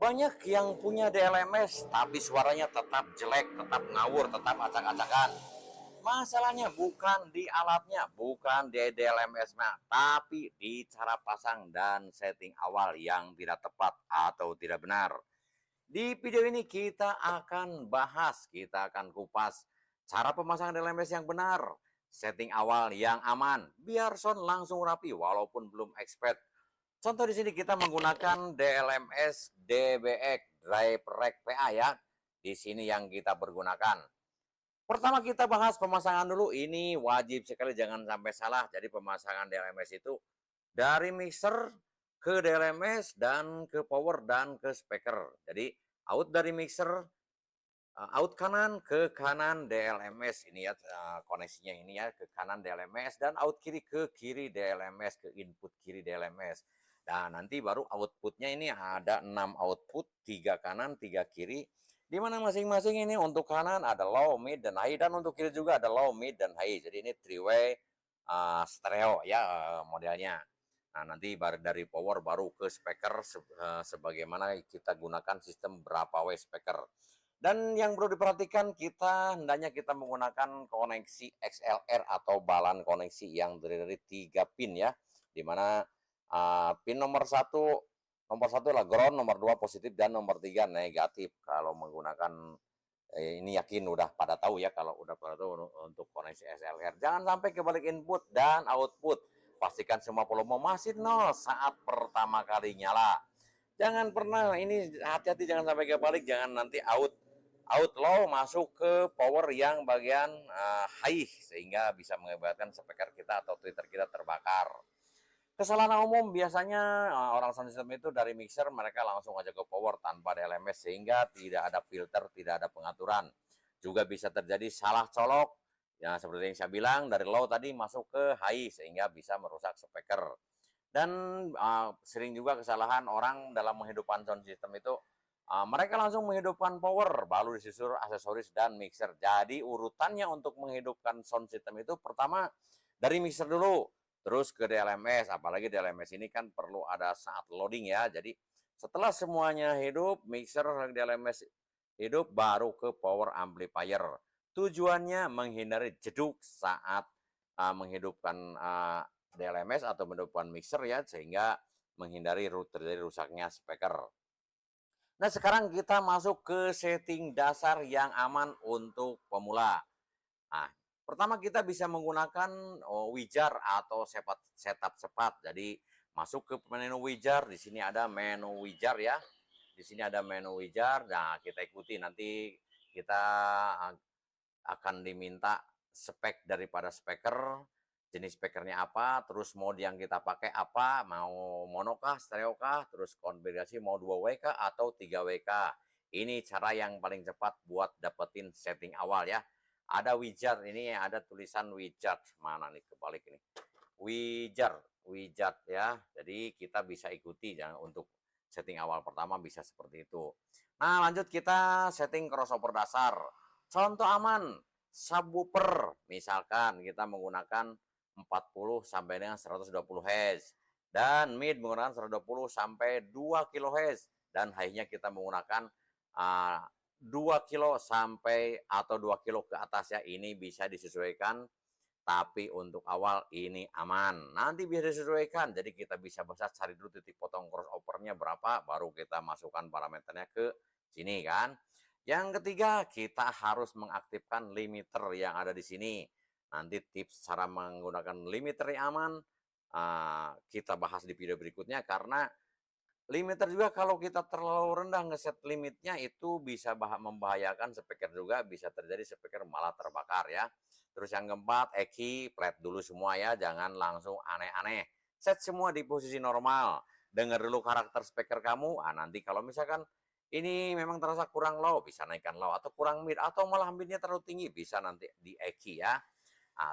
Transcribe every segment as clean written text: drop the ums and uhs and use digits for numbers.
Banyak yang punya DLMS tapi suaranya tetap jelek, tetap ngawur, tetap acak-acakan. Masalahnya bukan di alatnya, bukan di DLMS-nya, tapi di cara pasang dan setting awal yang tidak tepat atau tidak benar. Di video ini kita akan bahas, kita akan kupas cara pemasangan DLMS yang benar, setting awal yang aman, biar sound langsung rapi walaupun belum expert. Contoh di sini kita menggunakan DLMS DBX Drive Rack PA ya. Di sini yang kita pergunakan. Pertama kita bahas pemasangan dulu. Ini wajib sekali jangan sampai salah. Jadi pemasangan DLMS itu dari mixer ke DLMS dan ke power dan ke speaker. Jadi out dari mixer, out kanan ke kanan DLMS ini ya, koneksinya ini ya, ke kanan DLMS, dan out kiri ke kiri DLMS, ke input kiri DLMS. Dan nanti baru outputnya ini ada 6 output, 3 kanan 3 kiri, di mana masing-masing ini untuk kanan ada low, mid, dan high, dan untuk kiri juga ada low, mid, dan high. Jadi ini 3-way stereo ya modelnya. Nah, nanti dari power baru ke speaker sebagaimana kita gunakan sistem berapa way speaker. Dan yang perlu diperhatikan, kita hendaknya kita menggunakan koneksi XLR atau balan koneksi yang terdiri dari 3 pin ya. Dimana pin nomor satu adalah ground, nomor 2 positif, dan nomor 3 negatif. Kalau menggunakan ini yakin udah pada tahu ya, kalau udah pada tahu untuk koneksi XLR. Jangan sampai kebalik input dan output. Pastikan semua volume masih nol saat pertama kali nyala. Jangan pernah ini, hati-hati jangan sampai kebalik, jangan nanti out low masuk ke power yang bagian high sehingga bisa mengakibatkan speaker kita atau tweeter kita terbakar. Kesalahan umum biasanya orang sound system itu dari mixer mereka langsung aja ke power tanpa ada LMS sehingga tidak ada filter, tidak ada pengaturan. Juga bisa terjadi salah colok ya, seperti yang saya bilang, dari low tadi masuk ke high sehingga bisa merusak speaker. Dan sering juga kesalahan orang dalam menghidupkan sound system itu, mereka langsung menghidupkan power, baru disusul aksesoris dan mixer. Jadi urutannya untuk menghidupkan sound system itu pertama dari mixer dulu, terus ke DLMS. Apalagi DLMS ini kan perlu ada saat loading ya. Jadi setelah semuanya hidup, mixer, DLMS hidup, baru ke power amplifier. Tujuannya menghindari jeduk saat menghidupkan DLMS atau menghidupkan mixer ya, sehingga menghindari terjadi rusaknya speaker. Nah, sekarang kita masuk ke setting dasar yang aman untuk pemula. Nah, pertama kita bisa menggunakan Wijar atau setup cepat. Jadi masuk ke menu Wijar, di sini ada menu Wijar ya. Di sini ada menu Wijar. Nah, kita ikuti, nanti kita akan diminta spek daripada speaker, jenis speakernya apa, terus mode yang kita pakai apa, mau mono kah, stereo kah, terus konfigurasi mau 2W kah atau 3W kah. Ini cara yang paling cepat buat dapetin setting awal ya. Ada widget, ini ada tulisan widget, mana nih kebalik ini, widget ya. Jadi kita bisa ikuti ya, untuk setting awal pertama bisa seperti itu. Nah, lanjut kita setting crossover dasar. Contoh aman, subwoofer, misalkan kita menggunakan 40 sampai dengan 120 Hz, dan mid menggunakan 120 sampai 2 kHz, dan high-nya kita menggunakan 2 kilo sampai atau 2 kilo ke atas ya. Ini bisa disesuaikan, tapi untuk awal ini aman. Nanti bisa disesuaikan, jadi kita bisa cari dulu titik potong crossovernya berapa, baru kita masukkan parameternya ke sini kan. Yang ketiga, kita harus mengaktifkan limiter yang ada di sini. Nanti tips cara menggunakan limiter yang aman kita bahas di video berikutnya, karena limiter juga kalau kita terlalu rendah ngeset limitnya itu bisa membahayakan speaker juga, bisa terjadi speaker malah terbakar ya. Terus yang keempat, EQ flat dulu semua ya, jangan langsung aneh-aneh. Set semua di posisi normal. Dengar dulu karakter speaker kamu. Nanti kalau misalkan ini memang terasa kurang low, bisa naikkan low, atau kurang mid, atau malah midnya terlalu tinggi, bisa nanti di EQ ya.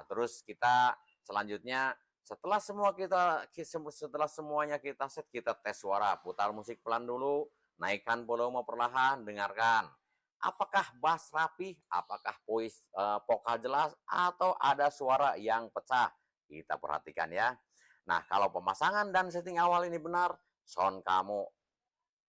Terus kita selanjutnya, setelah semuanya kita set, kita tes suara, putar musik pelan dulu, naikkan volume perlahan, dengarkan. Apakah bass rapi, apakah vokal jelas, atau ada suara yang pecah. Kita perhatikan ya. Nah, kalau pemasangan dan setting awal ini benar, sound kamu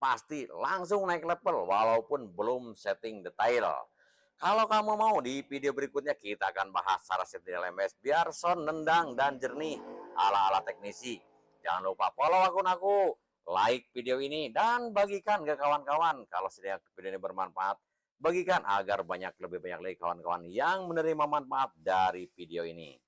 pasti langsung naik level walaupun belum setting detail. Kalau kamu mau, di video berikutnya kita akan bahas cara setting LMS biar sound nendang dan jernih ala-ala teknisi. Jangan lupa follow akun aku, like video ini, dan bagikan ke kawan-kawan. Kalau sedang video ini bermanfaat, bagikan agar lebih banyak lagi kawan-kawan yang menerima manfaat dari video ini.